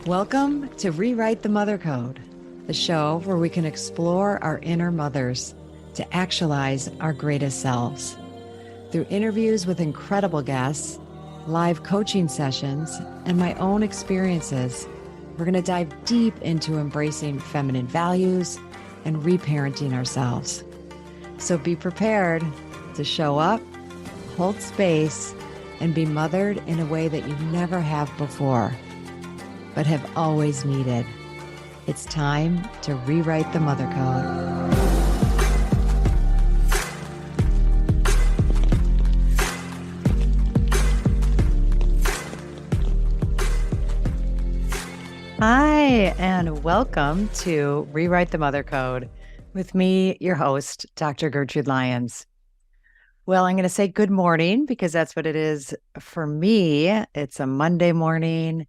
Welcome to Rewrite the Mother Code, the show where we can explore our inner mothers to actualize our greatest selves. Through interviews with incredible guests, live coaching sessions, and my own experiences, we're going to dive deep into embracing feminine values and reparenting ourselves. So be prepared to show up, hold space, and be mothered in a way that you never have before, but have always needed. It's time to rewrite the mother code. Hi, and welcome to Rewrite the Mother Code with me, your host, Dr. Gertrude Lyons. Well, I'm going to say good morning because that's what it is for me. It's a Monday morning,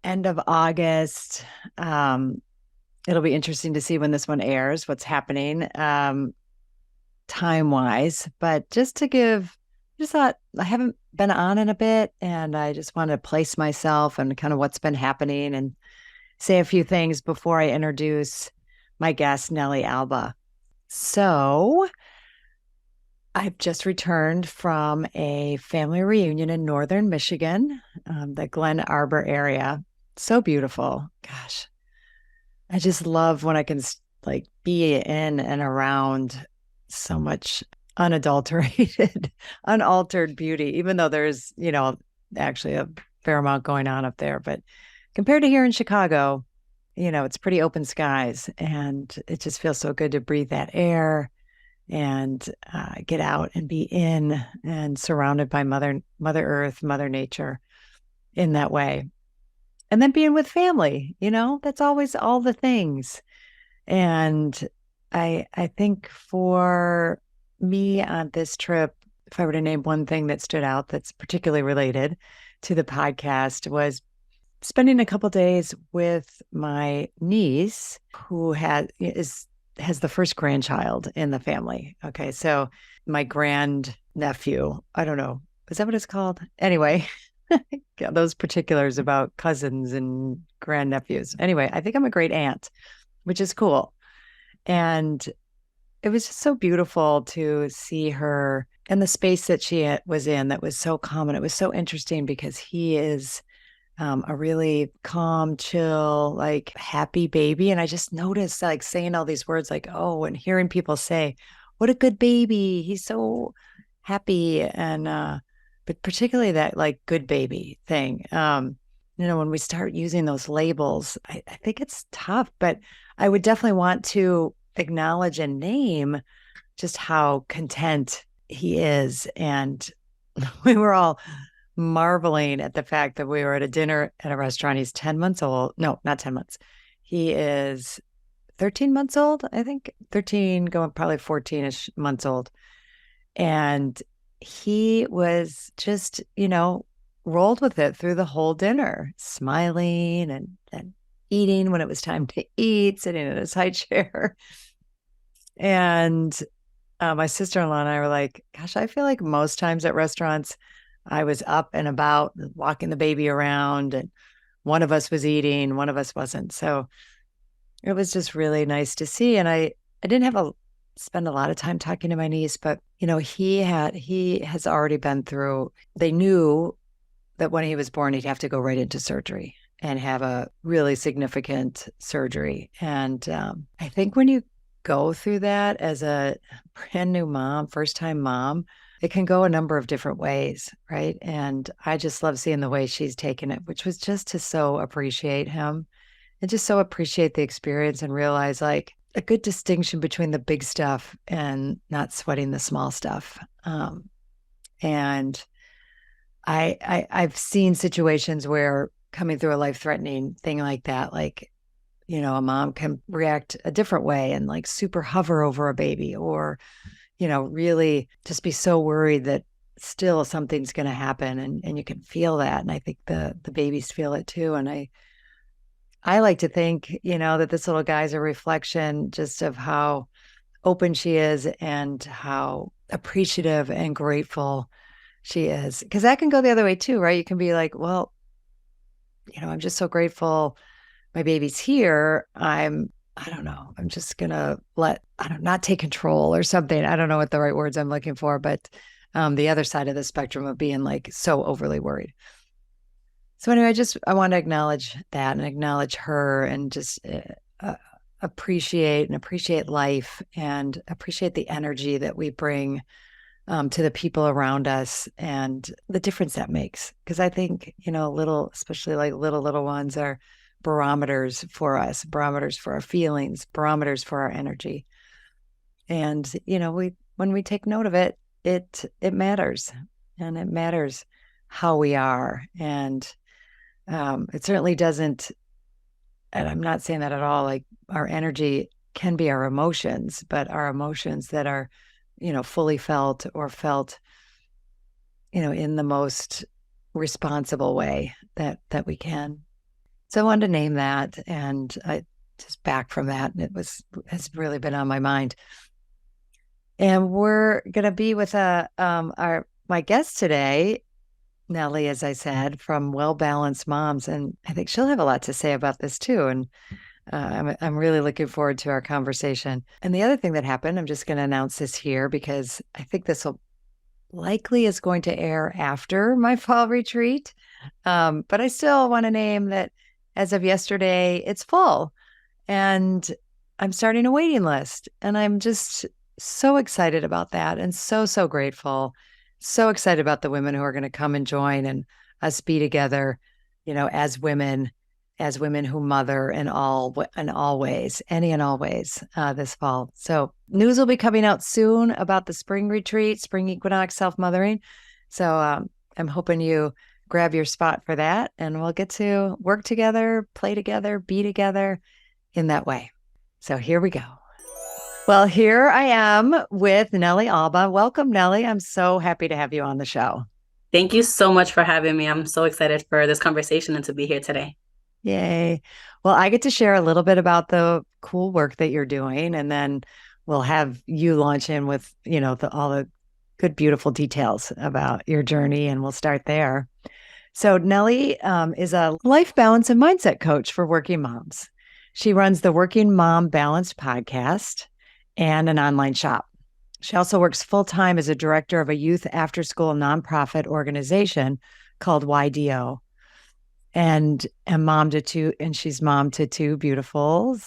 end of August. It'll be interesting to see when this one airs, what's happening time-wise. But just thought I haven't been on in a bit, and I just want to place myself and kind of what's been happening and say a few things before I introduce my guest, Nelly Alba. So I've just returned from a family reunion in northern Michigan, the Glen Arbor area. So beautiful. Gosh, I just love when I can be in and around so much unadulterated, unaltered beauty, even though there's, actually a fair amount going on up there. But compared to here in Chicago, it's pretty open skies, and it just feels so good to breathe that air and get out and be in and surrounded by Mother Earth, Mother Nature in that way. And then being with family, that's always all the things. And I think for me on this trip, if I were to name one thing that stood out that's particularly related to the podcast, was spending a couple days with my niece, who has the first grandchild in the family. Okay, so my grandnephew, I don't know, is that what it's called? Anyway, those particulars about cousins and grandnephews. Anyway, I think I'm a great aunt, which is cool. And it was just so beautiful to see her and the space that she was in that was so calm. And it was so interesting because he is a really calm, chill, happy baby. And I just noticed saying all these words oh, and hearing people say, what a good baby. He's so happy. And, but particularly that good baby thing. When we start using those labels, I think it's tough, but I would definitely want to acknowledge and name just how content he is. And we were all marveling at the fact that we were at a dinner at a restaurant. He's 10 months old. No, not 10 months. He is 13 months old, I think. 13, going probably 14-ish months old. And he was just, rolled with it through the whole dinner, smiling and eating when it was time to eat, sitting in his high chair. And my sister-in-law and I were like, gosh, I feel like most times at restaurants, I was up and about, walking the baby around, and one of us was eating, one of us wasn't. So it was just really nice to see. And I didn't spend a lot of time talking to my niece, but he has already been through. They knew that when he was born, he'd have to go right into surgery and have a really significant surgery. And I think when you go through that as a brand new mom, first time mom, it can go a number of different ways, right? And I just love seeing the way she's taken it, which was just to so appreciate him and just so appreciate the experience and realize a good distinction between the big stuff and not sweating the small stuff. And I've seen situations where coming through a life-threatening thing like that, a mom can react a different way and super hover over a baby, or really just be so worried that still something's going to happen, and you can feel that. And I think the babies feel it too. And I like to think, that this little guy's a reflection just of how open she is and how appreciative and grateful she is. Because that can go the other way too, right? You can be like, well, I'm just so grateful my baby's here. I don't know. I'm just gonna not take control or something. I don't know what the right words I'm looking for, but the other side of the spectrum of being like so overly worried. So anyway, I want to acknowledge that and acknowledge her and just appreciate life and appreciate the energy that we bring to the people around us and the difference that makes. Because I think, especially like little ones are barometers for us, barometers for our feelings, barometers for our energy. And, when we take note of it, it matters, and it matters how we are. And it certainly doesn't, and I'm not saying that at all, like our energy can be our emotions, but our emotions that are, fully felt or felt, in the most responsible way that we can. So I wanted to name that, and I just back from that, and has really been on my mind. And we're gonna be with my guest today, Nelly, as I said, from Well Balanced Moms, and I think she'll have a lot to say about this too. And I'm really looking forward to our conversation. And the other thing that happened, I'm just going to announce this here because I think this will likely is going to air after my fall retreat. But I still want to name that as of yesterday, it's full, and I'm starting a waiting list, and I'm just so excited about that, and so grateful, so excited about the women who are going to come and join and us be together, as women who mother in all ways, any and all ways, this fall. So news will be coming out soon about the spring retreat, spring equinox self-mothering. So I'm hoping you grab your spot for that, and we'll get to work together, play together, be together in that way. So here we go. Well, here I am with Nelly Alba. Welcome, Nelly. I'm so happy to have you on the show. Thank you so much for having me. I'm so excited for this conversation and to be here today. Yay. Well, I get to share a little bit about the cool work that you're doing, and then we'll have you launch in with, all the good, beautiful details about your journey, and we'll start there. So Nelly is a life balance and mindset coach for working moms. She runs the Working Mom Balanced podcast and an online shop. She also works full-time as a director of a youth after-school nonprofit organization called YDO. And she's mom to two beautiful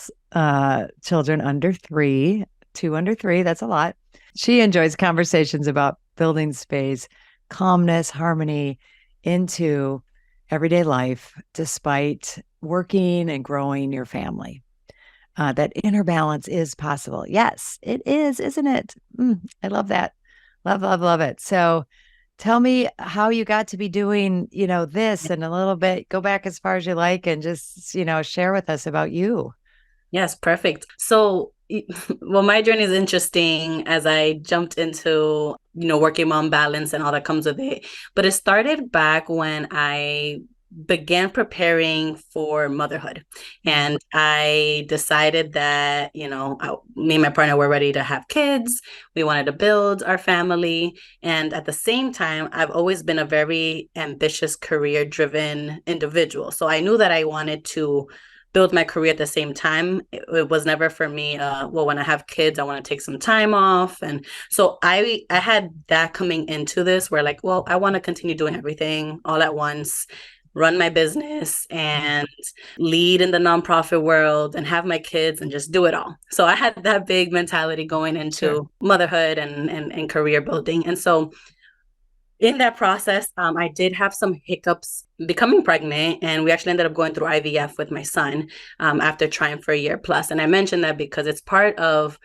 children under 3, 2 under 3. That's a lot. She enjoys conversations about building space, calmness, harmony into everyday life, despite working and growing your family. That inner balance is possible. Yes, it is, isn't it? I love that. Love it. So tell me how you got to be doing, this, and a little bit, go back as far as you like, and just, share with us about you. Yes, perfect. So, well, my journey is interesting as I jumped into, working mom balance and all that comes with it. But it started back when I began preparing for motherhood. And I decided that, me and my partner were ready to have kids. We wanted to build our family. And at the same time, I've always been a very ambitious, career-driven individual. So I knew that I wanted to build my career at the same time. It was never for me, when I have kids, I want to take some time off. And so I had that coming into this where like, well, I want to continue doing everything all at once, run my business and lead in the nonprofit world and have my kids and just do it all. So I had that big mentality going into motherhood and career building. And so in that process, I did have some hiccups becoming pregnant, and we actually ended up going through IVF with my son after trying for a year plus. And I mentioned that because it's part of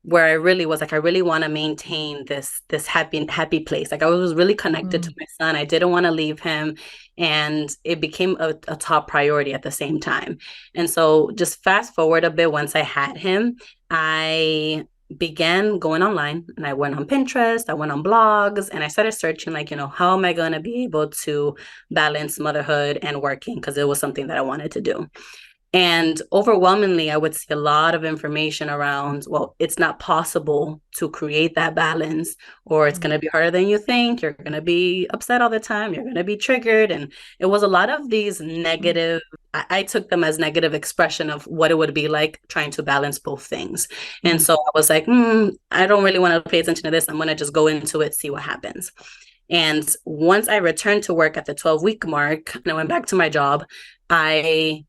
where I really was like, I really want to maintain this happy place. Like I was really connected to my son. I didn't want to leave him. And it became a top priority at the same time. And so just fast forward a bit, once I had him, I began going online, and I went on Pinterest, I went on blogs, and I started searching like, how am I going to be able to balance motherhood and working? Because it was something that I wanted to do. And overwhelmingly, I would see a lot of information around, well, it's not possible to create that balance, or it's going to be harder than you think. You're going to be upset all the time. You're going to be triggered. And it was a lot of these negative, I took them as negative expression of what it would be like trying to balance both things. And so I was like, I don't really want to pay attention to this. I'm going to just go into it, see what happens. And once I returned to work at the 12-week mark and I went back to my job, I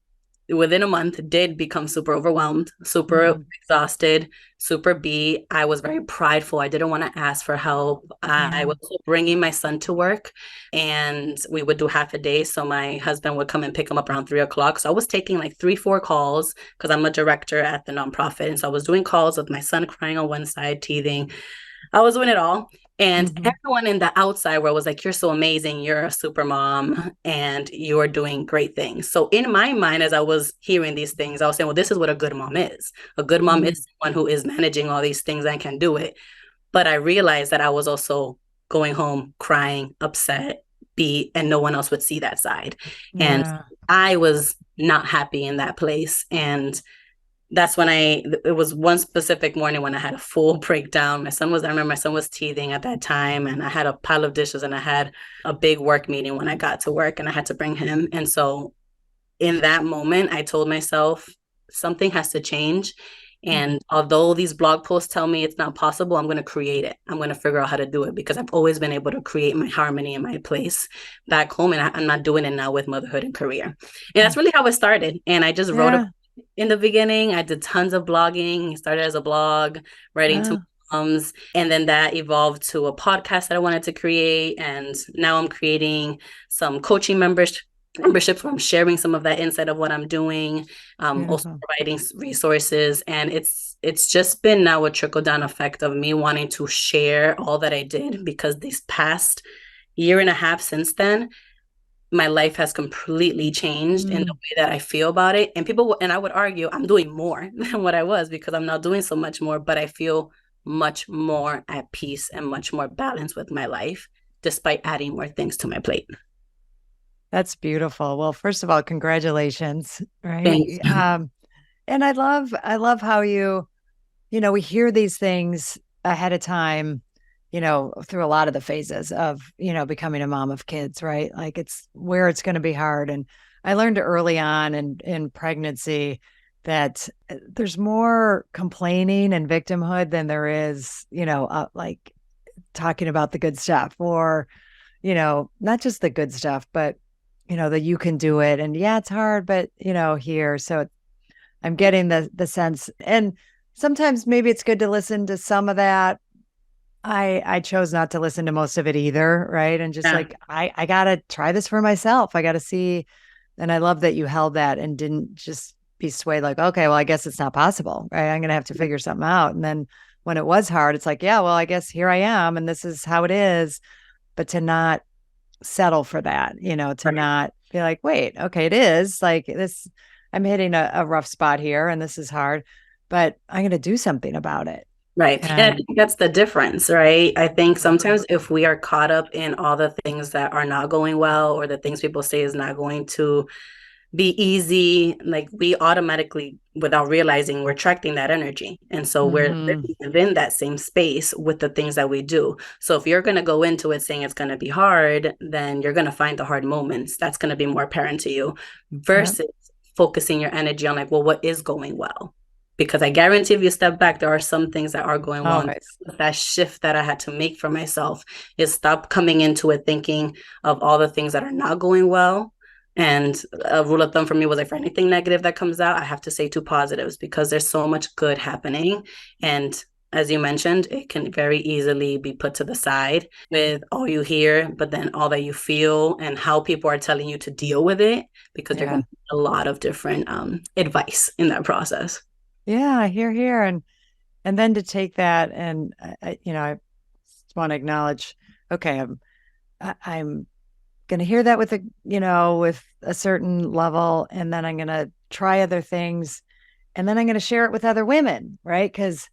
within a month did become super overwhelmed, super exhausted, super beat. I was very prideful. I didn't want to ask for help. I was bringing my son to work and we would do half a day. So my husband would come and pick him up around 3 o'clock. So I was taking like 3, 4 calls because I'm a director at the nonprofit. And so I was doing calls with my son crying on one side, teething. I was doing it all. And everyone in the outside world was like, you're so amazing. You're a super mom and you're doing great things. So in my mind, as I was hearing these things, I was saying, well, this is what a good mom is. A good mom is someone who is managing all these things and can do it. But I realized that I was also going home, crying, upset, beat, and no one else would see that side. And I was not happy in that place. And that's when it was one specific morning when I had a full breakdown. I remember my son was teething at that time and I had a pile of dishes and I had a big work meeting when I got to work and I had to bring him. And so in that moment, I told myself something has to change. And although these blog posts tell me it's not possible, I'm going to create it. I'm going to figure out how to do it because I've always been able to create my harmony in my place back home. And I'm not doing it now with motherhood and career. And that's really how it started. And I just wrote a in the beginning. I did tons of blogging. Started as a blog, writing to moms, and then that evolved to a podcast that I wanted to create. And now I'm creating some coaching memberships where I'm sharing some of that insight of what I'm doing, also providing resources. And it's just been now a trickle down effect of me wanting to share all that I did because this past year and a half since then, my life has completely changed in the way that I feel about it. And I would argue I'm doing more than what I was because I'm now doing so much more, but I feel much more at peace and much more balanced with my life, despite adding more things to my plate. That's beautiful. Well, first of all, congratulations, right? Thanks. And I love how we hear these things ahead of time, through a lot of the phases of, becoming a mom of kids, right? Like it's where it's going to be hard. And I learned early on in pregnancy that there's more complaining and victimhood than there is, like talking about the good stuff or, not just the good stuff, but, that you can do it. And yeah, it's hard, but, here. So I'm getting the sense. And sometimes maybe it's good to listen to some of that. I chose not to listen to most of it either, right? And just like I gotta try this for myself. I gotta see. And I love that you held that and didn't just be swayed like, okay, well, I guess it's not possible, right? I'm gonna have to figure something out. And then when it was hard, it's like, yeah, well, I guess here I am and this is how it is. But to not settle for that, to not be like, wait, okay, it is like this, I'm hitting a rough spot here and this is hard, but I'm gonna do something about it. Right. And I think that's the difference, right? I think sometimes if we are caught up in all the things that are not going well or the things people say is not going to be easy, like we automatically, without realizing, we're attracting that energy. And so we're living within that same space with the things that we do. So if you're going to go into it saying it's going to be hard, then you're going to find the hard moments. That's going to be more apparent to you versus focusing your energy on like, well, what is going well? Because I guarantee if you step back, there are some things that are going well. That shift that I had to make for myself is stop coming into it thinking of all the things that are not going well. And a rule of thumb for me was like, for anything negative that comes out, I have to say 2 positives because there's so much good happening. And as you mentioned, it can very easily be put to the side with all you hear, but then all that you feel and how people are telling you to deal with it, because you're going to get a lot of different advice in that process. Yeah, here. And then to take that and, I just want to acknowledge, okay, I'm going to hear that with with a certain level, and then I'm going to try other things, and then I'm going to share it with other women, right? Because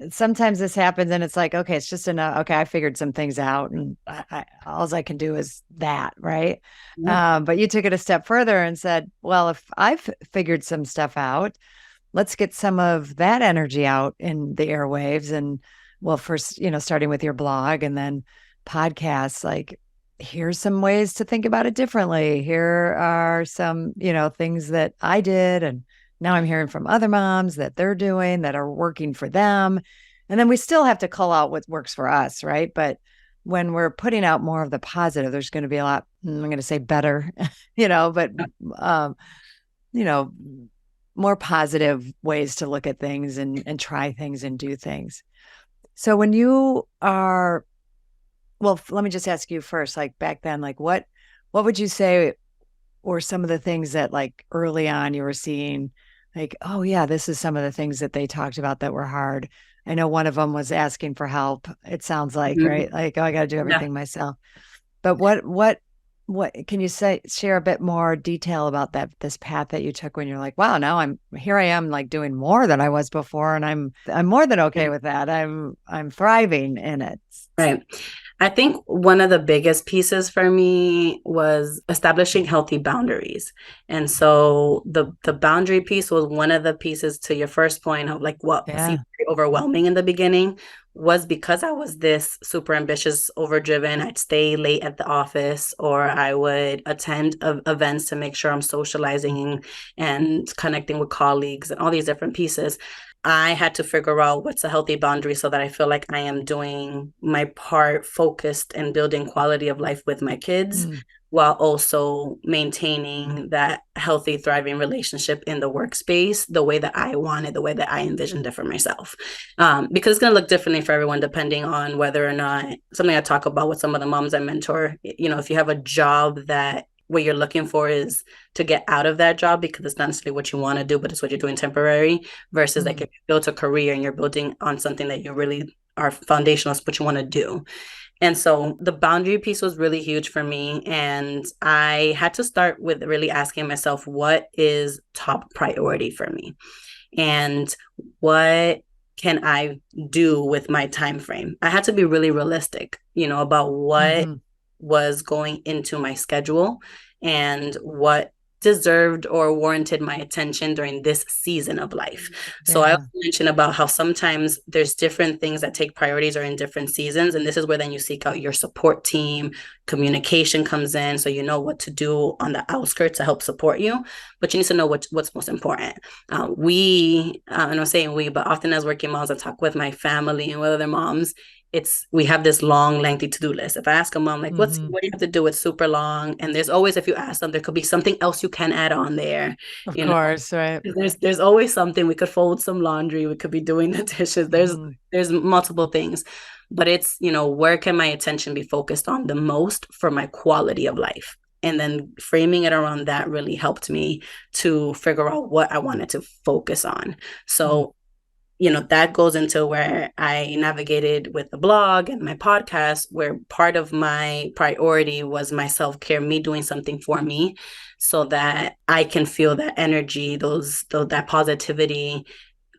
sometimes this happens and it's like, okay, it's just enough. Okay, I figured some things out and all I can do is that, right? Yeah. But you took it a step further and said, well, if I've figured some stuff out, let's get some of that energy out in the airwaves. And well, first, starting with your blog and then podcasts, like here's some ways to think about it differently. Here are some, things that I did. And now I'm hearing from other moms that they're doing that are working for them. And then we still have to call out what works for us, right? But when we're putting out more of the positive, there's going to be a lot, I'm going to say better, but, you know, more positive ways to look at things and try things and do things. So when you are, well, let me just ask you first, like back then, like what would you say were some of the things that like early on you were seeing like, oh yeah, this is some of the things that they talked about that were hard. I know one of them was asking for help. It sounds like, Mhm. right? Like, oh, I got to do Yeah. everything myself. But what can you share a bit more detail about this path that you took when you're like, wow, now I am like doing more than I was before, and I'm more than okay with that. I'm thriving in it. Right. I think one of the biggest pieces for me was establishing healthy boundaries. And so the boundary piece was one of the pieces to your first point of like what Yeah. seemed very overwhelming in the beginning was because I was this super ambitious, overdriven. I'd stay late at the office or I would attend events to make sure I'm socializing and connecting with colleagues and all these different pieces. I had to figure out what's a healthy boundary so that I feel like I am doing my part focused and building quality of life with my kids Mm. while also maintaining that healthy, thriving relationship in the workspace the way that I wanted, the way that I envisioned it for myself. Because it's going to look differently for everyone depending on whether or not something I talk about with some of the moms I mentor. If you have a job that what you're looking for is to get out of that job because it's not necessarily what you want to do, but it's what you're doing temporary versus like Mm. if you built a career and you're building on something that you really are foundational, is what you want to do. And so the boundary piece was really huge for me. And I had to start with really asking myself, what is top priority for me? And what can I do with my time frame? I had to be really realistic, about what Mm-hmm. was going into my schedule and what deserved or warranted my attention during this season of life. So I Yeah. mentioned about how sometimes there's different things that take priorities or in different seasons. And this is where then you seek out your support team, communication comes in. So you know what to do on the outskirts to help support you, but you need to know what's most important. And I'm saying we, but often as working moms, I talk with my family and with other moms, we have this long, lengthy to-do list. If I ask a mom, like, Mm-hmm. what do you have to do? It's super long. And there's always, if you ask them, there could be something else you can add on there. Of You know, course, right. there's always something. We could fold some laundry. We could be doing the dishes. Mm-hmm. There's multiple things. But it's, where can my attention be focused on the most for my quality of life? And then framing it around that really helped me to figure out what I wanted to focus on. Mm. So that goes into where I navigated with the blog and my podcast, where part of my priority was my self-care, me doing something for me so that I can feel that energy, that positivity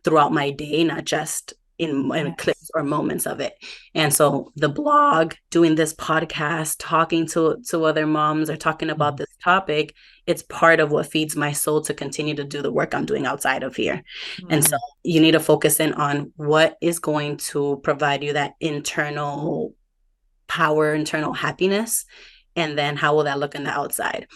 throughout my day, not just in clips Yes. or moments of it. And so the blog, doing this podcast, talking to other moms or talking about Mm-hmm. this topic, it's part of what feeds my soul to continue to do the work I'm doing outside of here. And so Mm-hmm. you need to focus in on what is going to provide you that internal power, internal happiness, and then how will that look in the outside.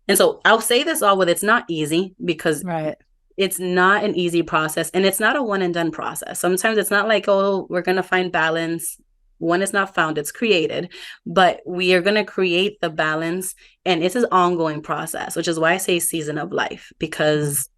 And so I'll say this all with it's not easy because Right. it's not an easy process and it's not a one and done process. Sometimes it's not like, oh, we're going to find balance. One is not found, it's created, but we are going to create the balance. And it's an ongoing process, which is why I say season of life, Mm-hmm. because,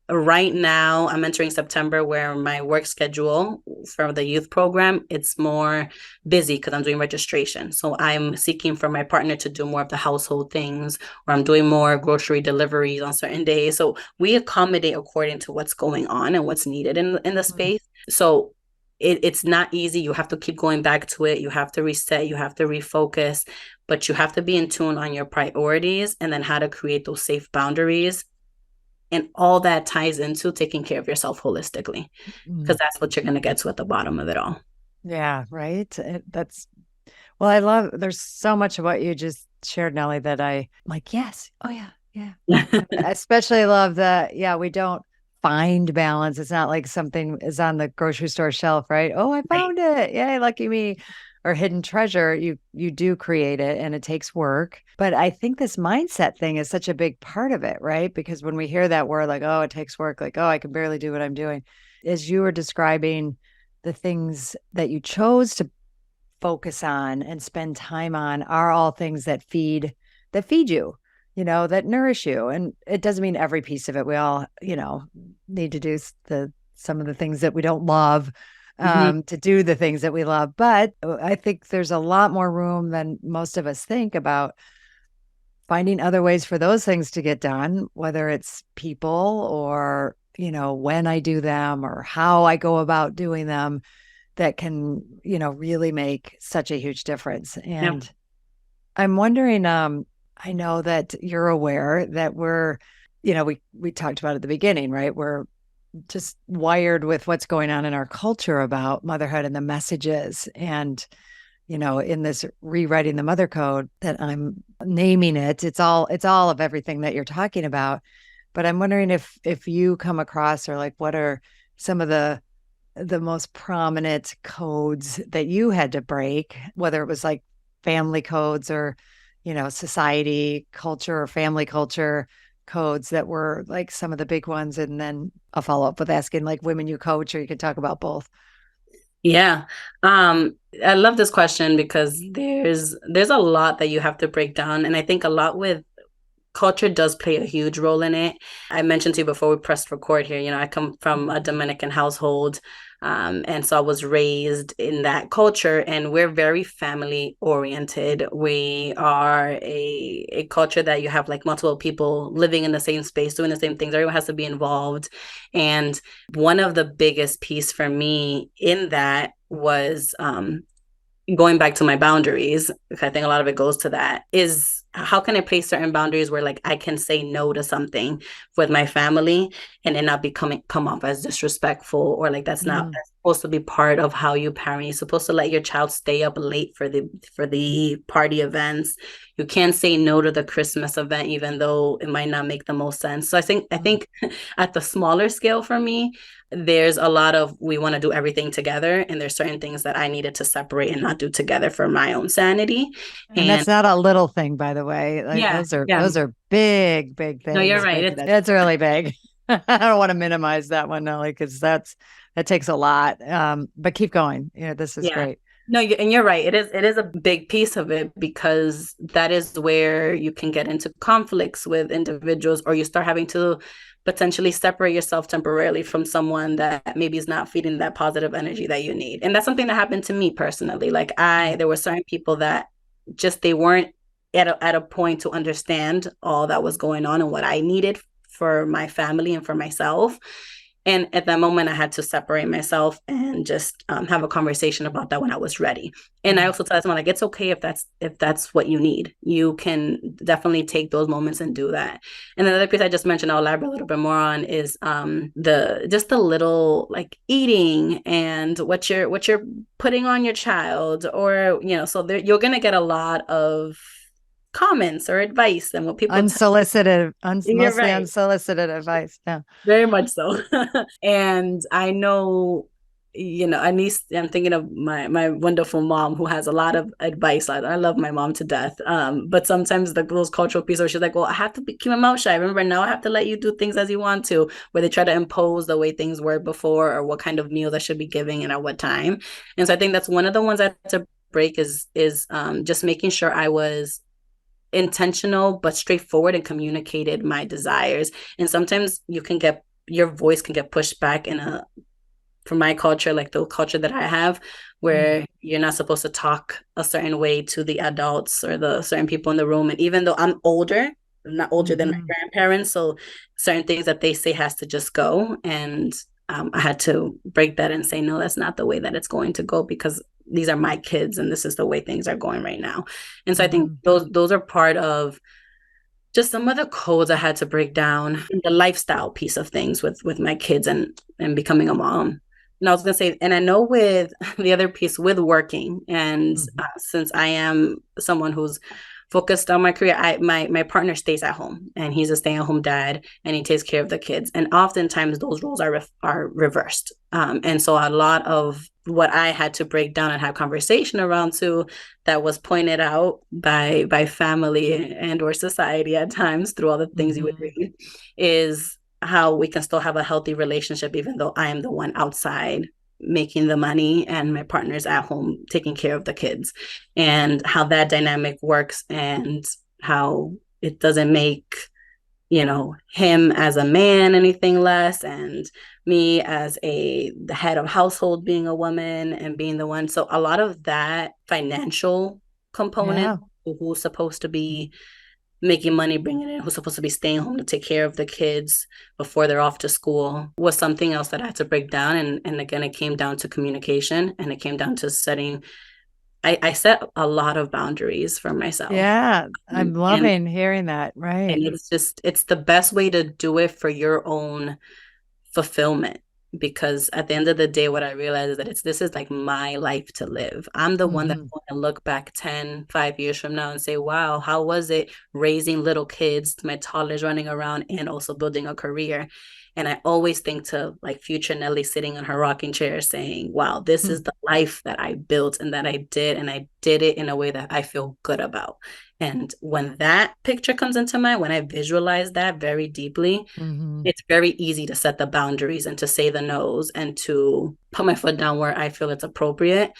right now I'm entering September where my work schedule for the youth program, it's more busy because I'm doing registration. So I'm seeking for my partner to do more of the household things, or I'm doing more grocery deliveries on certain days. So we accommodate according to what's going on and what's needed in the space. So it's not easy. You have to keep going back to it. You have to reset, you have to refocus, but you have to be in tune on your priorities and then how to create those safe boundaries And all that ties into taking care of yourself holistically, because Mm. that's what you're going to get to at the bottom of it all. Yeah, right. That's well, I love there's so much of what you just shared, Nelly, that I like, yes. Oh yeah, yeah. I especially love that, yeah, we don't find balance. It's not like something is on the grocery store shelf, right? Oh, I Right. found it. Yay, lucky me. Or hidden treasure. You do create it and it takes work. But I think this mindset thing is such a big part of it, right? Because when we hear that word like, oh, it takes work, like, oh, I can barely do what I'm doing. As you were describing the things that you chose to focus on and spend time on are all things that feed you, that nourish you. And it doesn't mean every piece of it. We all, need to do the some of the things that we don't love, Mhm. to do the things that we love. But I think there's a lot more room than most of us think about finding other ways for those things to get done, whether it's people or, when I do them or how I go about doing them that can, really make such a huge difference. Yeah. And I'm wondering, I know that you're aware that we talked about at the beginning, right? We're just wired with what's going on in our culture about motherhood and the messages. And, in this rewriting the mother code that I'm naming it's all of everything that you're talking about. But I'm wondering if you come across or like what are some of the most prominent codes that you had to break, whether it was like family codes or, society culture or family culture codes that were like some of the big ones. And then I'll follow up with asking like women you coach, or you could talk about both. Yeah. I love this question because there's a lot that you have to break down. And I think a lot with culture does play a huge role in it. I mentioned to you before we pressed record here, I come from a Dominican household. And so I was raised in that culture, and we're very family oriented. We are a culture that you have like multiple people living in the same space, doing the same things. Everyone has to be involved. And one of the biggest piece for me in that was going back to my boundaries, because I think a lot of it goes to that, is how can I place certain boundaries where like I can say no to something with my family and it not come off as disrespectful, or like Mm. that's supposed to be part of how you parent. You're supposed to let your child stay up late for the party events. You can't say no to the Christmas event even though it might not make the most sense. So I think at the smaller scale for me, there's a lot of we want to do everything together, and there's certain things that I needed to separate and not do together for my own sanity. And And that's not a little thing, by the way. Like yeah, those are yeah. those are big, big No, you're things. right. Making that. It's really big. I don't want to minimize that one, Nelly, because that takes a lot. But keep going. This is Yeah. great. No, and you're right. It is a big piece of it, because that is where you can get into conflicts with individuals, or you start having to potentially separate yourself temporarily from someone that maybe is not feeding that positive energy that you need. And that's something that happened to me personally. Like Mm. there were certain people that just they weren't at a point to understand all that was going on and what I needed for my family and for myself. And at that moment, I had to separate myself and just have a conversation about that when I was ready. And I Mm. also tell someone like, it's okay if that's what you need. You can definitely take those moments and do that. And another piece I just mentioned, I'll elaborate a little bit more on, is the little like eating and what you're putting on your child, or so you're gonna get a lot of comments or advice and what people tell. Unsolicited, You're mostly right. unsolicited advice. Yeah. Very much so. And I know, at least I'm thinking of my wonderful mom who has a lot of advice. I love my mom to death. But sometimes those cultural pieces where she's like, well, I have to keep my mouth shut. Remember, now I have to let you do things as you want to, where they try to impose the way things were before, or what kind of meals I should be giving and at what time. And so I think that's one of the ones I had to break, is just making sure I was intentional but straightforward and communicated my desires. And sometimes your voice can get pushed back from my culture, like the culture that I have, Mm. where you're not supposed to talk a certain way to the adults or the certain people in the room. And even though I'm not older than my Mhm. grandparents, so certain things that they say has to just go. And I had to break that and say, no, that's not the way that it's going to go, because these are my kids and this is the way things are going right now. And so I think Mhm. those are part of just some of the codes I had to break down, the lifestyle piece of things with my kids and becoming a mom. And I was gonna say, and I know with the other piece with working, and Mhm. since I am someone who's focused on my career, my partner stays at home, and he's a stay-at-home dad, and he takes care of the kids. And oftentimes those roles are reversed, and so a lot of what I had to break down and have conversation around too, that was pointed out by family and or society at times through all the things you would Mhm. read, is how we can still have a healthy relationship even though I am the one outside making the money and my partner's at home taking care of the kids, and how that dynamic works, and how it doesn't make him as a man anything less, and me as the head of household being a woman and being the one. So a lot of that financial component, Yeah. who's supposed to be making money, bringing in, who's supposed to be staying home to take care of the kids before they're off to school, was something else that I had to break down. And again, it came down to communication, and it came down to setting. I set a lot of boundaries for myself, Yeah. I'm and loving hearing that. Right. it's the best way to do it for your own fulfillment, because at the end of the day what I realized is that this is like my life to live. I'm the one that's Hmm. going to look back 5 years from now and say, wow, how was it raising little kids, my toddlers running around and also building a career. And I always think to like future Nelly sitting on her rocking chair saying, wow, this is the life that I built and that I did, and I did it in a way that I feel good about. And when that picture comes into mind, when I visualize that very deeply, Hmm. it's very easy to set the boundaries and to say the no's and to put my foot down where I feel it's appropriate,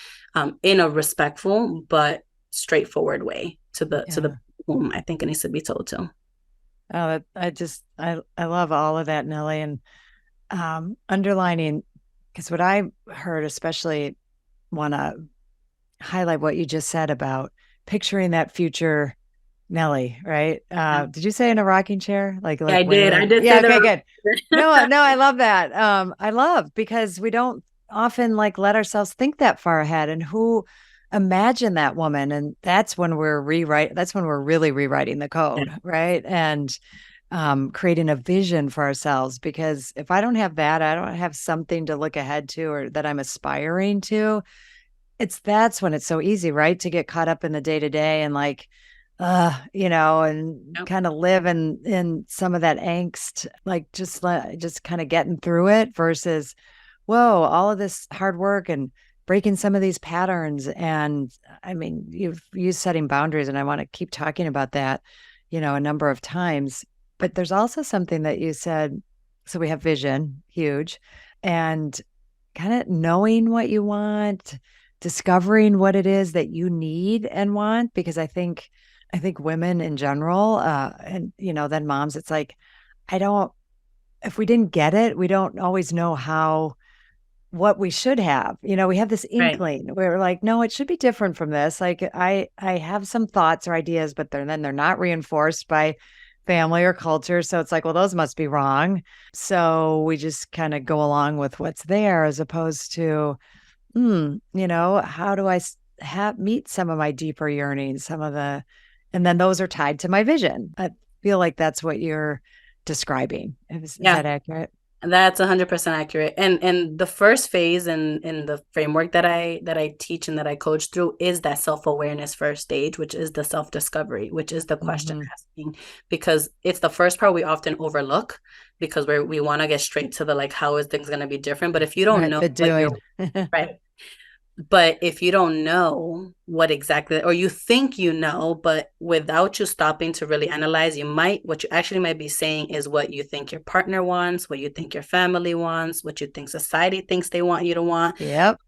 in a respectful but straightforward way to the Yeah. whom I think it needs to be told to. Oh, I love all of that, Nelly, and underlining, because what I heard, especially want to highlight what you just said about picturing that future Nelly, right? Yeah. Did you say in a rocking chair? Yeah, Like I when did. I we're, did say yeah, the okay, good. wrong. No, no, I love that. I love because we don't often like let ourselves think that far ahead, and who imagine that woman. And that's when we're really rewriting the Yeah. code, right? And creating a vision for ourselves. Because if I don't have that, I don't have something to look ahead to or that I'm aspiring to. That's when it's so easy, right? To get caught up in the day to day and like, and Yep. kind of live in some of that angst, like just kind of getting through it versus, whoa, all of this hard work and breaking some of these patterns. And I mean, you've used setting boundaries, and I want to keep talking about that, a number of times. But there's also something that you said. So we have vision, huge, and kind of knowing what you want, discovering what it is that you need and want, because I think women in general, and then moms, it's like, I don't, if we didn't get it, we don't always know what we should have. We have this Right. inkling. We're like, no, it should be different from this. Like I have some thoughts or ideas, but they're not reinforced by family or culture. So it's like, well, those must be wrong. So we just kind of go along with what's there as opposed to, how do I have meet some of my deeper yearnings, and then those are tied to my vision. I feel like that's what you're describing. Is Yeah. that accurate? That's 100% accurate. And the first phase in the framework that I teach and that I coach through is that self-awareness first stage, which is the self-discovery, which is the question Hmm. asking, because it's the first part we often overlook because we want to get straight to the like, how is things going to be different? But if you don't Right. know The what you're doing. right, but if you don't know what exactly, or you think you know, but without you stopping to really analyze, what you actually might be saying is what you think your partner wants, what you think your family wants, what you think society thinks they want you to want. Yep.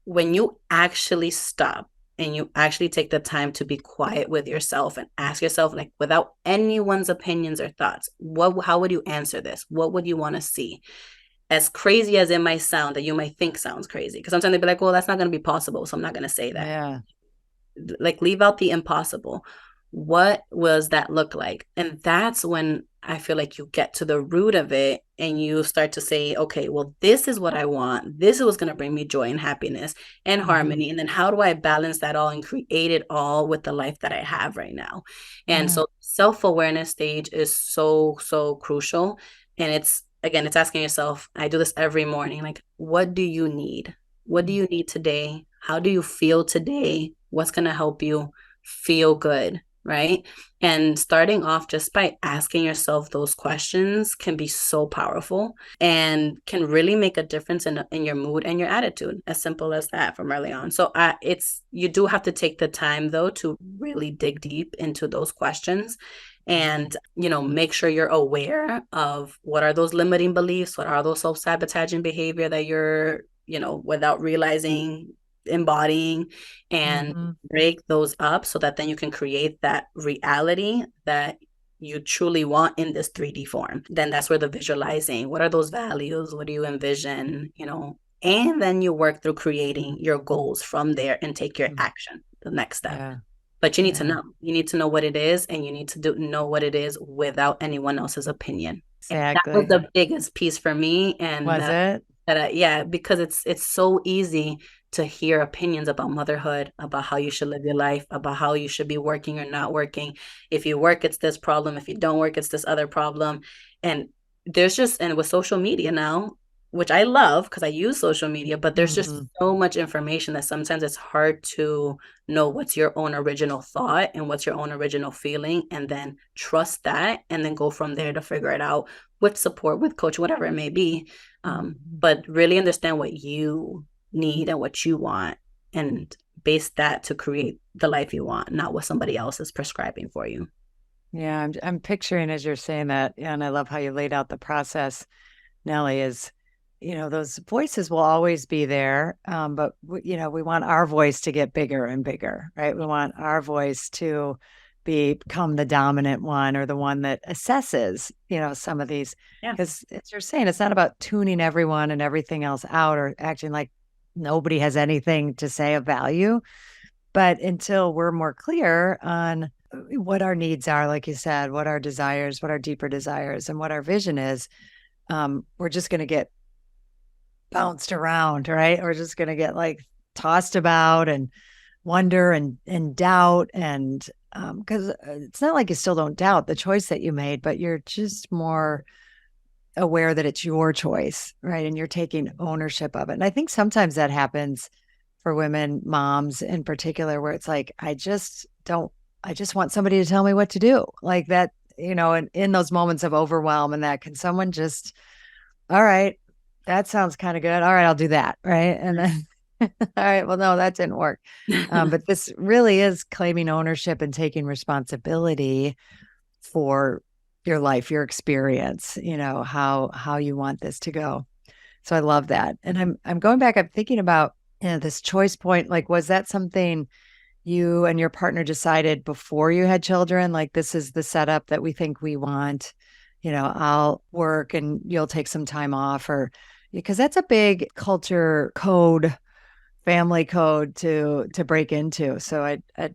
When you actually stop and you actually take the time to be quiet with yourself and ask yourself, like, without anyone's opinions or thoughts, how would you answer this? What would you want to see? As crazy as it might sound, that you might think sounds crazy, because sometimes they'd be like, well, that's not going to be possible, so I'm not going to say that. Yeah. Like, leave out the impossible. What was that look like? And that's when I feel like you get to the root of it, and you start to say, okay, well, this is what I want. This is what's going to bring me joy and happiness and Mm-hmm. harmony. And then how do I balance that all and create it all with the life that I have right now? And Yeah. so self-awareness stage is so, so crucial. And it's, again, it's asking yourself, I do this every morning, like, what do you need? What do you need today? How do you feel today? What's going to help you feel good? Right. And starting off just by asking yourself those questions can be so powerful and can really make a difference in your mood and your attitude, as simple as that from early on. So it's, you do have to take the time though to really dig deep into those questions and, make sure you're aware of what are those limiting beliefs, what are those self-sabotaging behavior that you're, without realizing, embodying, and Mm-hmm. break those up so that then you can create that reality that you truly want in this 3D form. Then that's where the visualizing, what are those values? What do you envision? And then you work through creating your goals from there and take your action, the next step. Yeah. But you need to Yeah. know. You need to know what it is, and you need to know what it is without anyone else's opinion. And that was Exactly. the biggest piece for me. And Was it? yeah, because it's so easy to hear opinions about motherhood, about how you should live your life, about how you should be working or not working. If you work, it's this problem. If you don't work, it's this other problem. And and with social media now, which I love because I use social media, but there's just Mm-hmm. so much information that sometimes it's hard to know what's your own original thought and what's your own original feeling, and then trust that and then go from there to figure it out with support, with coach, whatever it may be. Mm-hmm. But really understand what you need and what you want, and base that to create the life you want, not what somebody else is prescribing for you. Yeah, I'm picturing as you're saying that, and I love how you laid out the process, Nelly, is, those voices will always be there. But we want our voice to get bigger and bigger, right? We want our voice to become the dominant one, or the one that assesses, some of these. Yeah. Because as you're saying, it's not about tuning everyone and everything else out, or acting like nobody has anything to say of value. But until we're more clear on what our needs are, like you said, what our desires, what our deeper desires, and what our vision is, we're just going to get bounced around, right? We're just going to get like tossed about and wonder and doubt. And because it's not like you still don't doubt the choice that you made, but you're just more aware that it's your choice, right? And you're taking ownership of it. And I think sometimes that happens for women, moms in particular, where it's like, I just want somebody to tell me what to do. Like that, and in those moments of overwhelm and that, can someone just, all right, that sounds kind of good. All right, I'll do that. Right. And then, all right, well, no, that didn't work. But this really is claiming ownership and taking responsibility for your life, your experience, how you want this to go. So I love that. And I'm going back, I'm thinking about, this choice point. Like, was that something you and your partner decided before you had children? Like, this is the setup that we think we want. I'll work and you'll take some time off, or because that's a big culture code, family code to break into. So and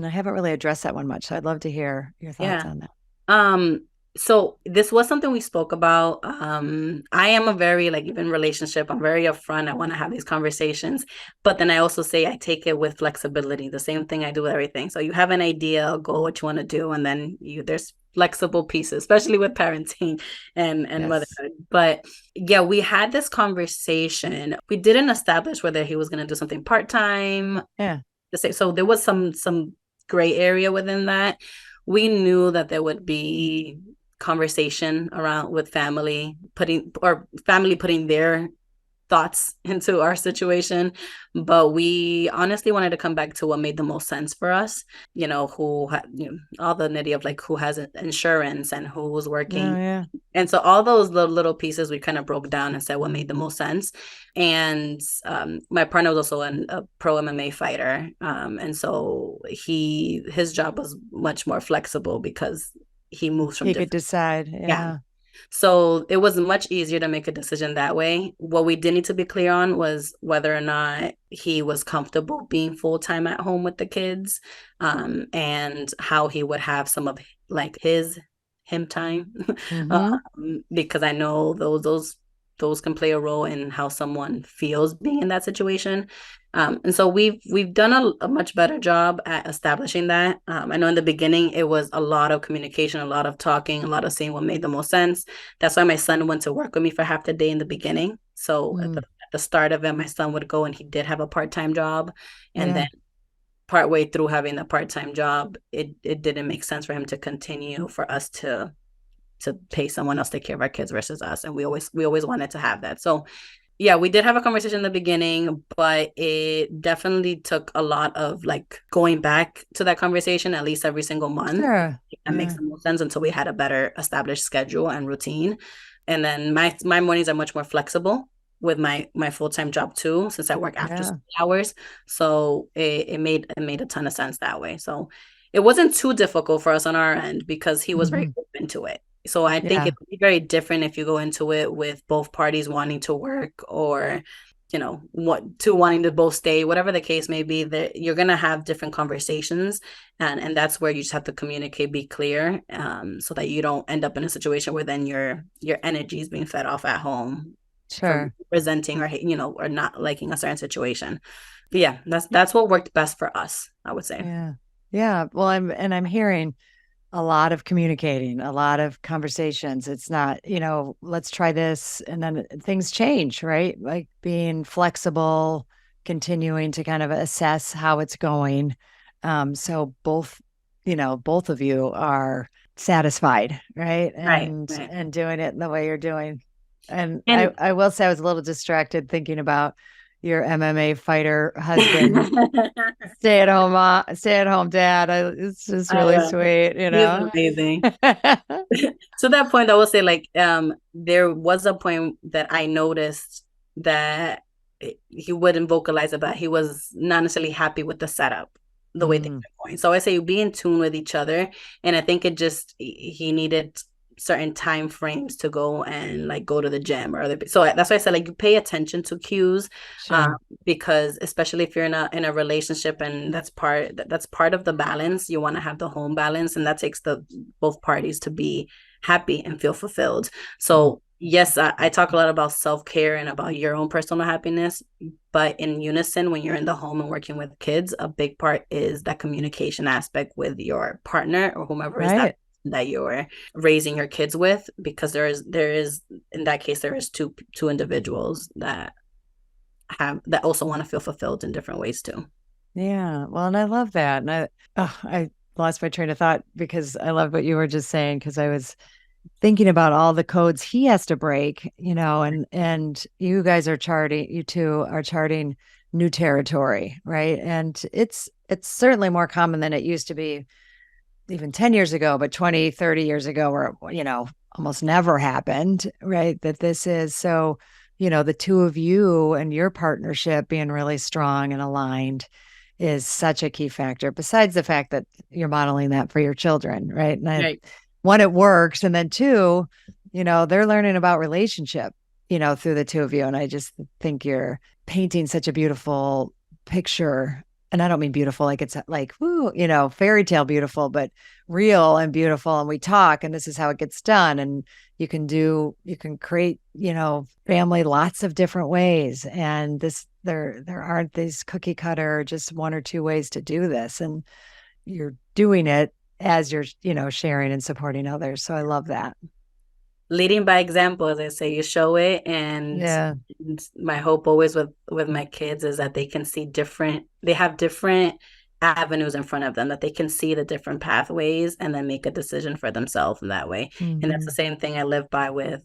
I haven't really addressed that one much. So I'd love to hear your thoughts Yeah. on that. Um, so this was something we spoke about. I am a very, like, even relationship, I'm very upfront. I want to have these conversations, but then I also say I take it with flexibility. The same thing I do with everything. So you have an idea, a goal, what you want to do, and then there's flexible pieces, especially with parenting and Yes. motherhood. But yeah, we had this conversation. We didn't establish whether he was going to do something part-time. Yeah. So there was some gray area within that. We knew that there would be conversation around with family putting their thoughts into our situation, but we honestly wanted to come back to what made the most sense for us. All the nitty of like who has insurance and who was Oh, working, yeah. and so all those little pieces we kind of broke down and said what made the most sense. And my partner was also a pro MMA fighter, and so his job was much more flexible because he moves from He could different. decide. Yeah, Yeah. so it was much easier to make a decision that way. What we did need to be clear on was whether or not he was comfortable being full time at home with the kids, and how he would have some of like his him time, Mm-hmm. because I know those can play a role in how someone feels being in that situation. And so we've done a much better job at establishing that. I know in the beginning it was a lot of communication, a lot of talking, a lot of seeing what made the most sense. That's why my son went to work with me for half the day in the beginning. So Mm. at the start of it, my son would go and he did have a part-time job. And Yeah. then partway through having the part-time job, it didn't make sense for him to continue for us to pay someone else to take care of our kids versus us. And we always wanted to have that. So yeah, we did have a conversation in the beginning, but it definitely took a lot of like going back to that conversation at least every single month. Sure. That makes Yeah. the most sense until we had a better established schedule and routine. And then my mornings are much more flexible with my full-time job too, since I work after Yeah. school hours. So it made a ton of sense that way. So it wasn't too difficult for us on our end because he was very Mm-hmm. open to it. So I think Yeah. it would be very different if you go into it with both parties wanting to work or, wanting to both stay, whatever the case may be, that you're gonna have different conversations, and that's where you just have to communicate, be clear, so that you don't end up in a situation where then your energy is being fed off at home from Sure. resenting or not liking a certain situation. But yeah, that's what worked best for us, I would say. Yeah. Yeah. Well, I'm hearing a lot of communicating, a lot of conversations. It's not, let's try this and then things change, right? Like being flexible, continuing to kind of assess how it's going. So both of you are satisfied, right? Right, And right. and doing it in the way you're doing. And I, And I will say I was a little distracted thinking about your MMA fighter husband, stay at home dad. It's just I really know. sweet, He's amazing. To that point, I will say, like, there was a point that I noticed that he wouldn't vocalize about. He was not necessarily happy with the setup, the way things Mm, are going. So I say be in tune with each other, and I think it just he needed certain time frames to go and like go to the gym or other. So that's why I said like you pay attention to cues, sure. because especially if you're in a relationship and that's part of the balance. You want to have the home balance, and that takes the both parties to be happy and feel fulfilled. Mm, So yes, I talk a lot about self-care and about your own personal happiness, but in unison when you're in the home and working with kids, a big part is that communication aspect with your partner or whomever is right. that you're raising your kids with, because there is in that case there is two individuals that also want to feel fulfilled in different ways too. Yeah. Well, and I love that. And I lost my train of thought because I loved what you were just saying because I was thinking about all the codes he has to break, and you two are charting new territory, right? And it's certainly more common than it used to be even 10 years ago, but 20, 30 years ago, where, almost never happened, right? That this is so, the two of you and your partnership being really strong and aligned is such a key factor, besides the fact that you're modeling that for your children, right? Right. One, it works. And then two, they're learning about relationship, through the two of you. And I just think you're painting such a beautiful picture. And I don't mean beautiful like it's like, woo, fairy tale beautiful, but real and beautiful. And we talk, and this is how it gets done. And you can create, family lots of different ways. And there aren't these cookie cutter, just one or two ways to do this. And you're doing it as you're, sharing and supporting others. So I love that. Leading by example, as I say, you show it, Yeah. and my hope always with my kids is that they have different avenues in front of them, that they can see the different pathways and then make a decision for themselves in that way. And that's the Mm-hmm. same thing I live by with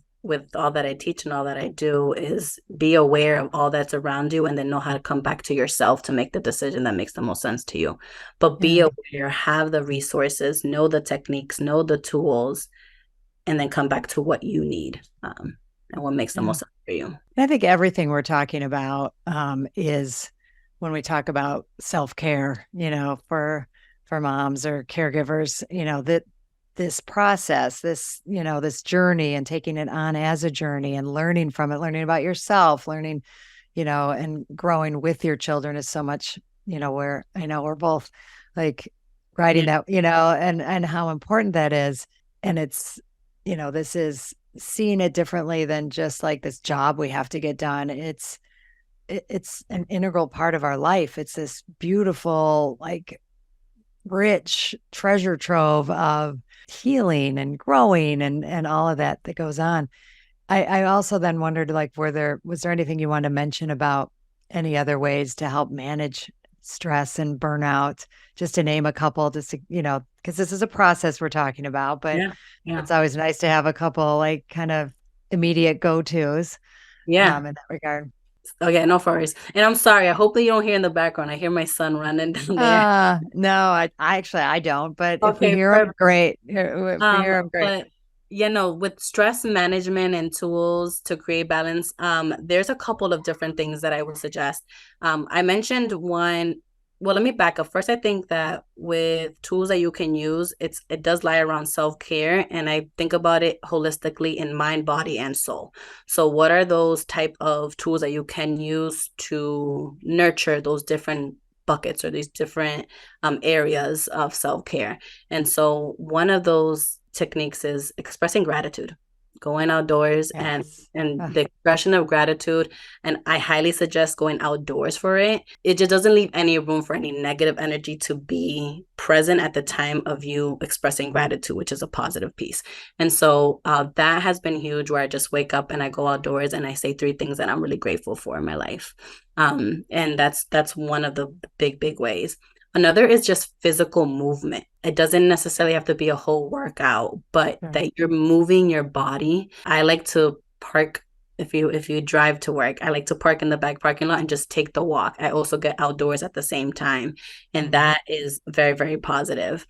all that I teach and all that I do, is be aware of all that's around you and then know how to come back to yourself to make the decision that makes the most sense to you. But be Yeah. aware, have the resources, know the techniques, know the tools, and then come back to what you need, and what makes the Yeah. most sense for you. And I think everything we're talking about is when we talk about self-care, for moms or caregivers, that this process, this journey and taking it on as a journey and learning from it, learning about yourself, learning, and growing with your children is so much, where I know we're both like writing Yeah. that, and how important that is. and it's, this is seeing it differently than just like this job we have to get done. It's an integral part of our life. It's this beautiful, like rich treasure trove of healing and growing and all of that goes on. I also then wondered, like, was there anything you wanted to mention about any other ways to help manage stress and burnout? Just to name a couple, just to, because this is a process we're talking about, but Yeah. Yeah. it's always nice to have a couple like kind of immediate go-tos Yeah. in that regard. Okay, no worries. And I'm sorry. I hope that you don't hear in the background. I hear my son running down there. No, I actually I don't, but if we Okay, hear them, perfect. great. If we hear them, great. But with stress management and tools to create balance, there's a couple of different things that I would suggest. I mentioned one. Well, let me back up. First, I think that with tools that you can use, it does lie around self-care, and I think about it holistically in mind, body, and soul. So, what are those type of tools that you can use to nurture those different buckets or these different areas of self-care? And so one of those techniques is expressing gratitude, going outdoors and Yes. the expression of gratitude. And I highly suggest going outdoors for it. It just doesn't leave any room for any negative energy to be present at the time of you expressing gratitude, which is a positive piece. And so that has been huge, where I just wake up and I go outdoors and I say three things that I'm really grateful for in my life. And that's one of the big ways. Another is just physical movement. It doesn't necessarily have to be a whole workout, but Sure. that you're moving your body. I like to park if you drive to work. I like to park in the back parking lot and just take the walk. I also get outdoors at the same time, and Mhm. that is very, very positive.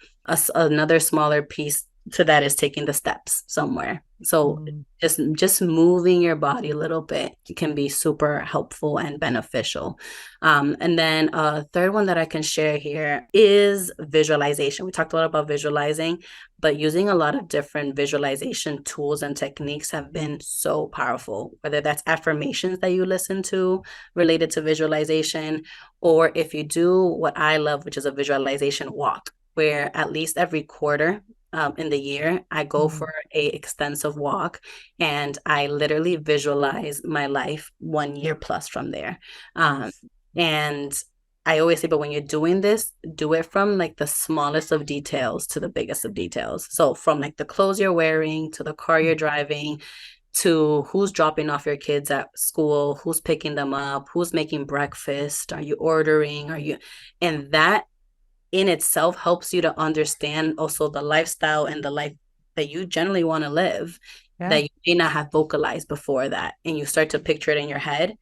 Another smaller piece to that is taking the steps somewhere. So Mhm. just moving your body a little bit can be super helpful and beneficial. And then a third one that I can share here is visualization. We talked a lot about visualizing, but using a lot of different visualization tools and techniques have been so powerful, whether that's affirmations that you listen to related to visualization, or if you do what I love, which is a visualization walk, where at least every quarter in the year, I go Mhm. for a extensive walk and I literally visualize my life 1 year plus from there. Um, Yes. and I always say, but when you're doing this, do it from like the smallest of details to the biggest of details. So from like the clothes you're wearing to the car you're driving to who's dropping off your kids at school, who's picking them up, who's making breakfast, are you ordering, and that in itself helps you to understand also the lifestyle and the life that you generally want to live Yeah. that you may not have vocalized before that. And you start to picture it in your head,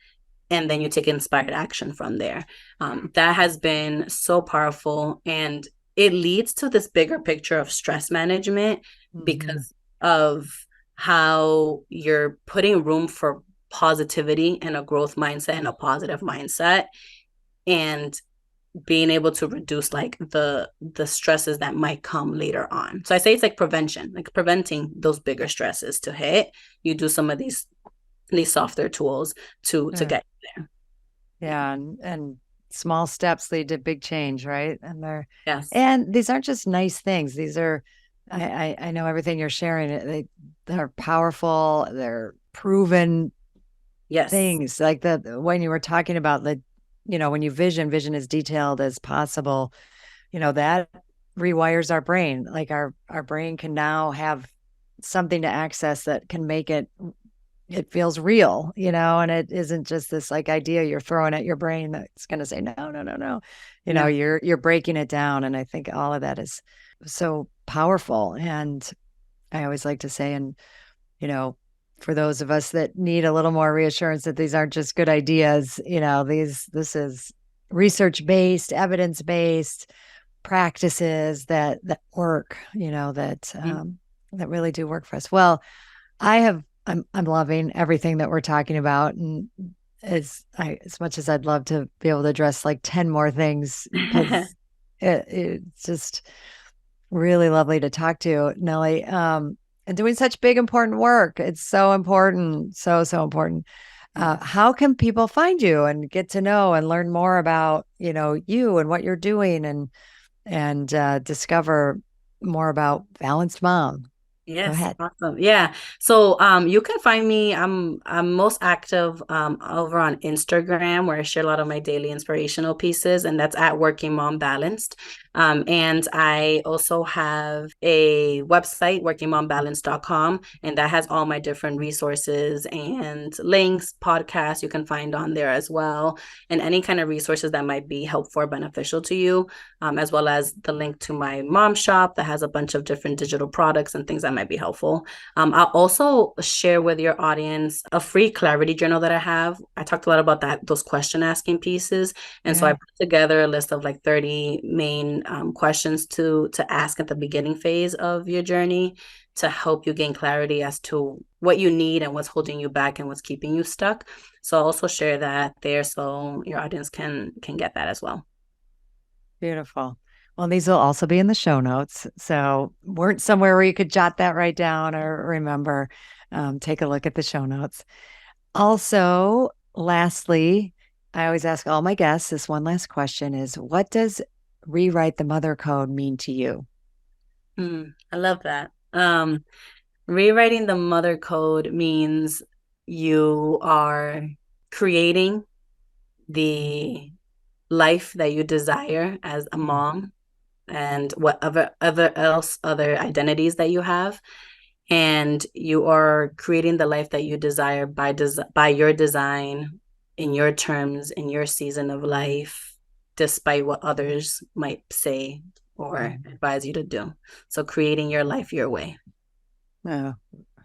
and then you take inspired action from there. That has been so powerful. And it leads to this bigger picture of stress management Mhm. because of how you're putting room for positivity and a growth mindset and a positive mindset, and being able to reduce like the stresses that might come later on. So I say it's like prevention, like preventing those bigger stresses to hit. You do some of these softer tools to Sure. get there. Yeah, and small steps lead to big change, right? Yes. And these aren't just nice things. These are, I know everything you're sharing. They're powerful. They're proven Yes. things. Like when you were talking about when you vision as detailed as possible. That rewires our brain. Like our brain can now have something to access that can make it feels real, and it isn't just this like idea you're throwing at your brain that's going to say, no, no, no, no. Yeah. You're breaking it down. And I think all of that is so powerful. And I always like to say, and, you know, for those of us that need a little more reassurance that these aren't just good ideas, this is research based, evidence based practices that work, Mhm. that really do work for us. Well, I'm loving everything that we're talking about. And as much as I'd love to be able to address like 10 more things, because it's just really lovely to talk to you, Nelly. And doing such big, important work. It's so important. So, so important. How can people find you and get to know and learn more about, you and what you're doing, and discover more about Balanced Mom? Go Yes, ahead. awesome. Yeah. So you can find me. I'm most active over on Instagram where I share a lot of my daily inspirational pieces, and that's at Working Mom Balanced. And I also have a website, workingmombalanced.com, and that has all my different resources and links, podcasts you can find on there as well, and any kind of resources that might be helpful or beneficial to you, as well as the link to my mom shop that has a bunch of different digital products and things that might be helpful. I'll also share with your audience a free clarity journal that I have. I talked a lot about that, those question asking pieces. And so I Yeah. put together a list of like 30 main questions to ask at the beginning phase of your journey to help you gain clarity as to what you need and what's holding you back and what's keeping you stuck. So I'll also share that there so your audience can get that as well. Beautiful. Well, these will also be in the show notes. So, weren't somewhere where you could jot that right down or remember, take a look at the show notes. Also, lastly, I always ask all my guests this one last question is what does rewrite the mother code mean to you? I love that. Rewriting the mother code means you are creating the life that you desire as a mom and whatever other identities that you have, and you are creating the life that you desire by your design, in your terms, in your season of life, despite what others might say or advise you to do. So creating your life your way. Oh,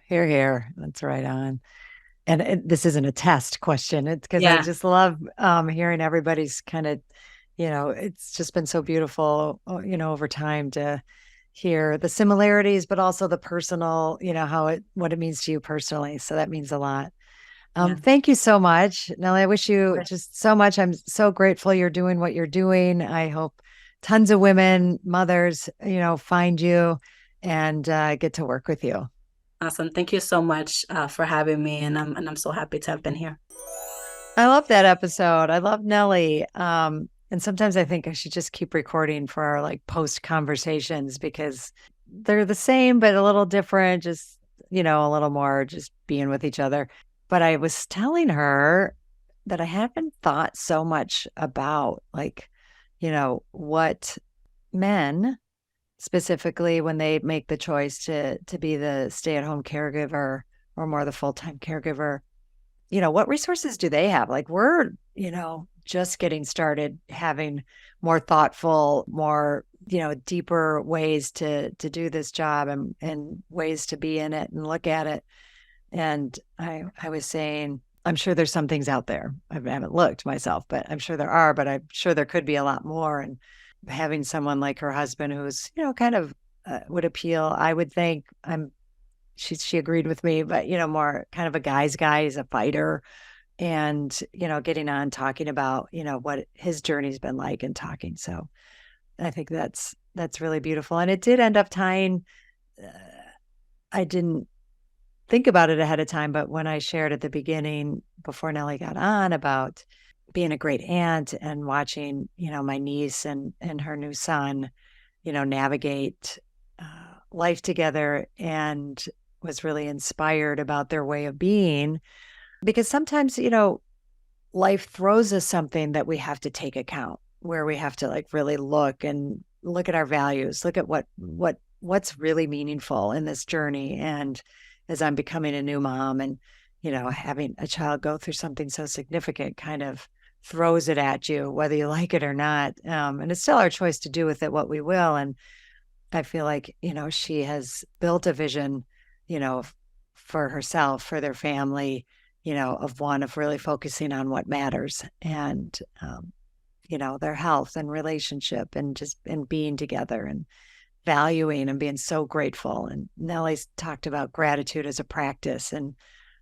here, here. That's right on. And this isn't a test question. It's because I Yeah. just love hearing everybody's kind of, it's just been so beautiful, over time to hear the similarities, but also the personal, how what it means to you personally. So that means a lot. Yeah. Thank you so much, Nelly. I wish you just so much. I'm so grateful you're doing what you're doing. I hope tons of women, mothers, find you and get to work with you. Awesome. Thank you so much for having me, and I'm so happy to have been here. I love that episode. I love Nelly. And sometimes I think I should just keep recording for our like post conversations because they're the same but a little different, just a little more just being with each other. But I was telling her that I haven't thought so much about like, what men specifically when they make the choice to be the stay-at-home caregiver or more the full-time caregiver, what resources do they have? Like we're, just getting started having more thoughtful, more, deeper ways to do this job and ways to be in it and look at it. And I was saying, I'm sure there's some things out there. I haven't looked myself, but I'm sure there are, but I'm sure there could be a lot more. And having someone like her husband who's, kind of would appeal, I would think she agreed with me, but more kind of a guy's guy. He's a fighter, and getting on talking about what his journey's been like and talking. So I think that's really beautiful, and it did end up tying. Uh, I didn't think about it ahead of time, but when I shared at the beginning before Nellie got on about being a great aunt and watching my niece and her new son navigate life together, and was really inspired about their way of being because sometimes life throws us something that we have to take account, where we have to like really look at our values, look at what's really meaningful in this journey. And as I'm becoming a new mom and having a child go through something so significant kind of throws it at you whether you like it or not, and it's still our choice to do with it what we will. And I feel like she has built a vision you know for herself, for their family, of one of really focusing on what matters, and their health and relationship and just and being together and valuing and being so grateful. And Nellie's talked about gratitude as a practice, and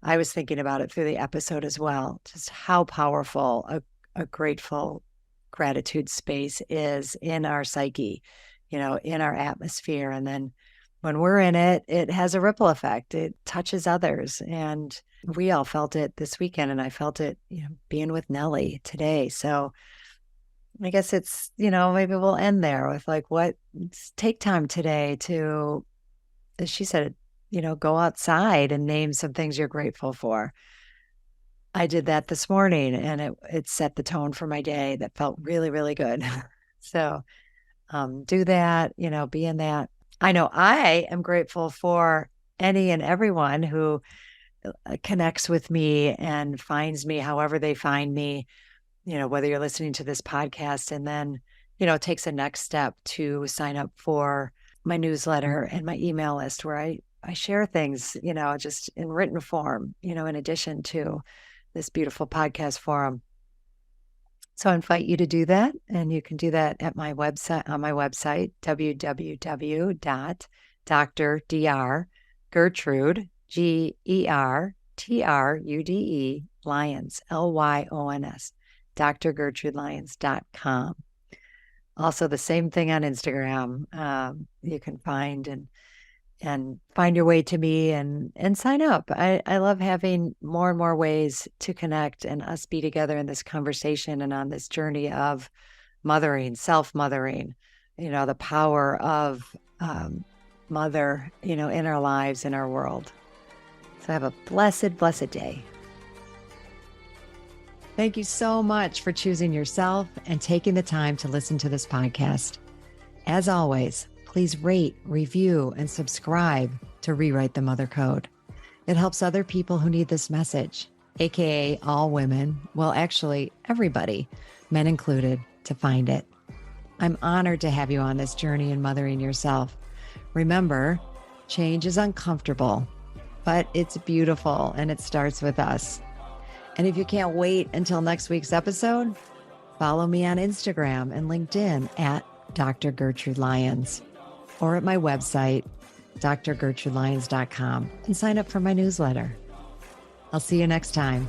I was thinking about it through the episode as well, just how powerful a grateful gratitude space is in our psyche, in our atmosphere. And then when we're in it, it has a ripple effect. It touches others. And we all felt it this weekend. And I felt it, being with Nellie today. So I guess it's, maybe we'll end there with like, take time today to, as she said, go outside and name some things you're grateful for. I did that this morning, and it set the tone for my day. That felt really, really good. So do that, be in that. I know I am grateful for any and everyone who connects with me and finds me however they find me, whether you're listening to this podcast and then, takes a next step to sign up for my newsletter and my email list where I share things, just in written form, in addition to this beautiful podcast forum. So I invite you to do that. And you can do that at my website, on my website, www.Gertrude, Gertrude, Lyons, Lyons, drgertrudelyons.com. Also, the same thing on Instagram. You can find and find your way to me and sign up. I love having more and more ways to connect and us be together in this conversation and on this journey of mothering, self-mothering, the power of mother, in our lives, in our world. So have a blessed, blessed day. Thank you so much for choosing yourself and taking the time to listen to this podcast. As always, please rate, review, and subscribe to Rewrite the Mother Code. It helps other people who need this message, aka all women, well, actually everybody, men included, to find it. I'm honored to have you on this journey in mothering yourself. Remember, change is uncomfortable, but it's beautiful and it starts with us. And if you can't wait until next week's episode, follow me on Instagram and LinkedIn at Dr. Gertrude Lyons, or at my website, drgertrudelyons.com, and sign up for my newsletter. I'll see you next time.